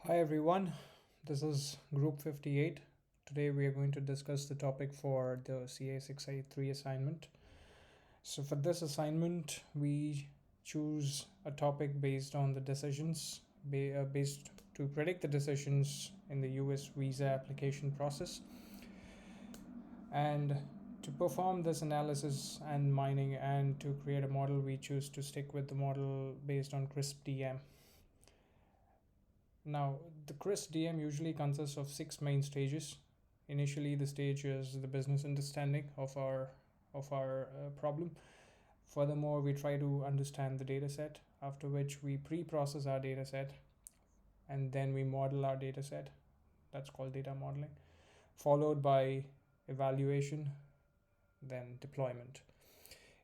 Hi everyone, this is Group 58. Today we are going to discuss the topic for the CA683 assignment. So for this assignment, we choose a topic based on the decisions, based to predict the decisions in the US visa application process. And to perform this analysis and mining and to create a model, we choose to stick with the model based on CRISP-DM. Now, the CRISP-DM usually consists of 6 main stages. Initially, the stage is the business understanding of our problem. Furthermore, we try to understand the data set, after which we pre-process our data set, and then we model our data set. That's called data modeling, followed by evaluation, then deployment.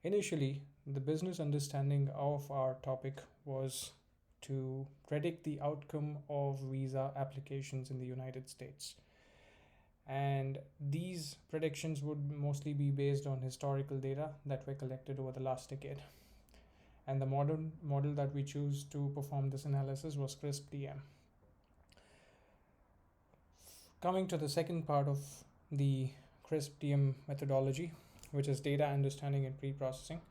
Initially, the business understanding of our topic was to predict the outcome of visa applications in the United States. And these predictions would mostly be based on historical data that were collected over the last decade. And the model that we choose to perform this analysis was CRISP-DM. Coming to the second part of the CRISP-DM methodology, which is data understanding and pre-processing.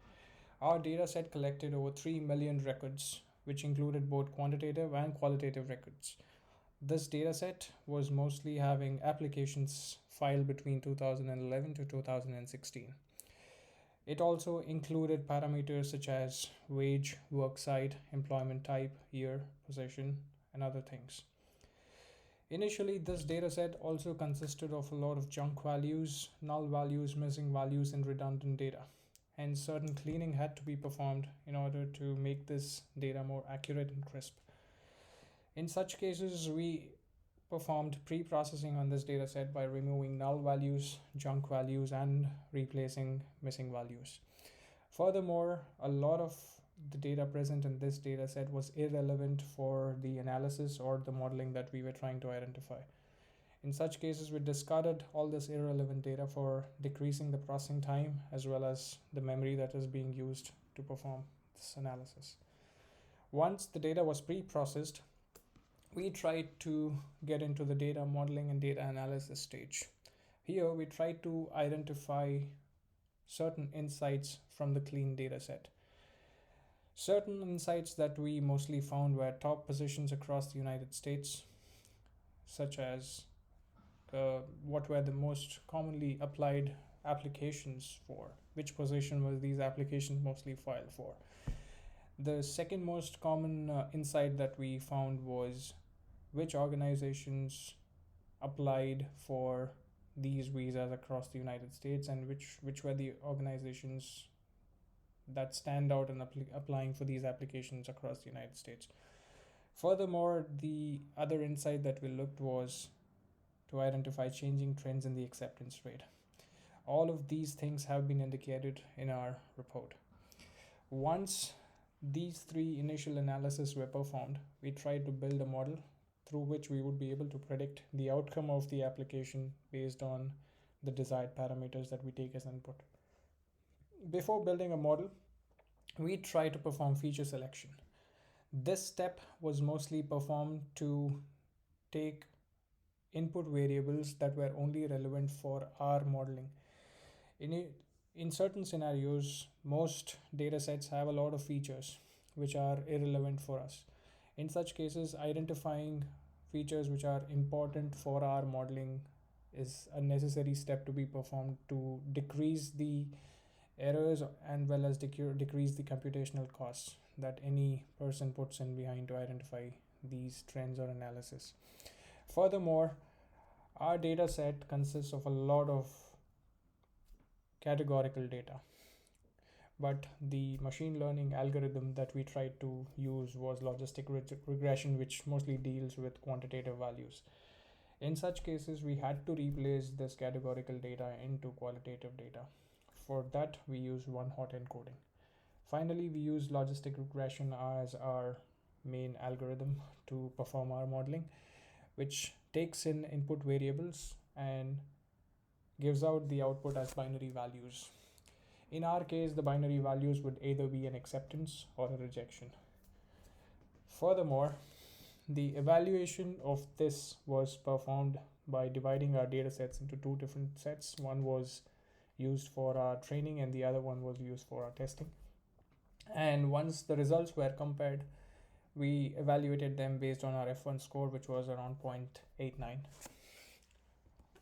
Our data set collected over 3 million records, which included both quantitative and qualitative records. This dataset was mostly having applications filed between 2011 to 2016. It also included parameters such as wage, work site, employment type, year, position, and other things. Initially, this dataset also consisted of a lot of junk values, null values, missing values, and redundant data. And certain cleaning had to be performed in order to make this data more accurate and crisp. In such cases, we performed pre-processing on this dataset by removing null values, junk values, and replacing missing values. Furthermore, a lot of the data present in this dataset was irrelevant for the analysis or the modeling that we were trying to identify. In such cases, we discarded all this irrelevant data for decreasing the processing time as well as the memory that is being used to perform this analysis. Once the data was pre-processed, we tried to get into the data modeling and data analysis stage. Here, we tried to identify certain insights from the clean data set. Certain insights that we mostly found were top positions across the United States, such as what were the most commonly applied applications for, which position were these applications mostly filed for. The second most common insight that we found was which organizations applied for these visas across the United States and which were the organizations that stand out in applying for these applications across the United States. Furthermore, the other insight that we looked was to identify changing trends in the acceptance rate. All of these things have been indicated in our report. Once these three initial analyses were performed, we tried to build a model through which we would be able to predict the outcome of the application based on the desired parameters that we take as input. Before building a model, we try to perform feature selection. This step was mostly performed to take input variables that were only relevant for our modeling. In certain scenarios, most data sets have a lot of features which are irrelevant for us. In such cases, identifying features which are important for our modeling is a necessary step to be performed to decrease the errors and well as decrease the computational costs that any person puts in behind to identify these trends or analysis. Furthermore, our data set consists of a lot of categorical data, but the machine learning algorithm that we tried to use was logistic regression, which mostly deals with quantitative values. In such cases, we had to replace this categorical data into qualitative data. For that, we use one-hot encoding. Finally, we use logistic regression as our main algorithm to perform our modeling, which takes in input variables and gives out the output as binary values. In our case, the binary values would either be an acceptance or a rejection. Furthermore, The evaluation of this was performed by dividing our data sets into two different sets. One was used for our training and the other one was used for our testing. And once the results were compared, we evaluated them based on our F1 score, which was around 0.89.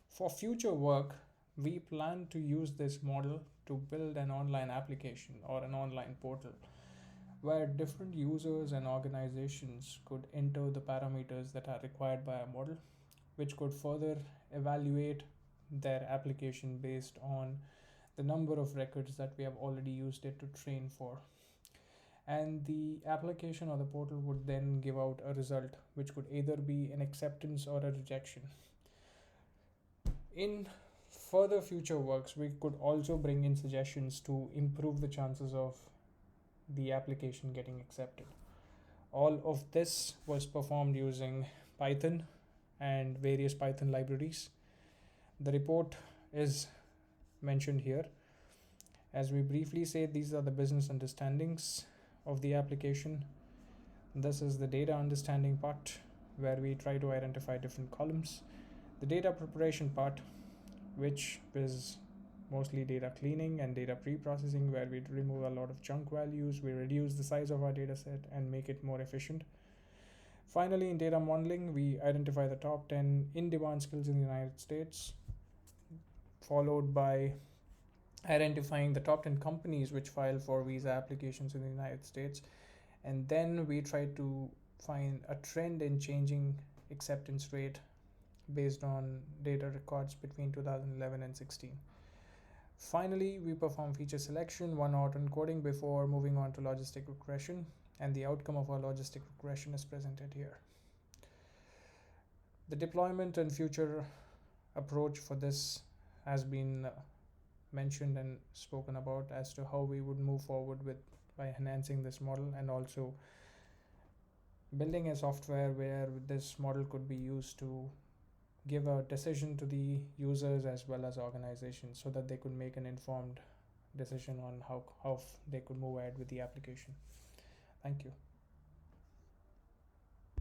For future work, we plan to use this model to build an online application or an online portal where different users and organizations could enter the parameters that are required by a model, which could further evaluate their application based on the number of records that we have already used it to train for. And the application or the portal would then give out a result which could either be an acceptance or a rejection. In further future works, we could also bring in suggestions to improve the chances of the application getting accepted. All of this was performed using Python and various Python libraries. The report is mentioned here. As we briefly say, these are the business understandings of the application. This is the data understanding part where we try to identify different columns. The data preparation part, which is mostly data cleaning and data pre-processing, where we remove a lot of junk values, we reduce the size of our data set and make it more efficient. Finally, in data modeling, we identify the top 10 in-demand skills in the United States, followed by identifying the top 10 companies which file for visa applications in the United States. And then we try to find a trend in changing acceptance rate based on data records between 2011 and 16. Finally, we perform feature selection, one-hot encoding before moving on to logistic regression, and the outcome of our logistic regression is presented here. The deployment and future approach for this has been mentioned and spoken about as to how we would move forward with by enhancing this model, and also building a software where this model could be used to give a decision to the users as well as organizations so that they could make an informed decision on how they could move ahead with the application. Thank you.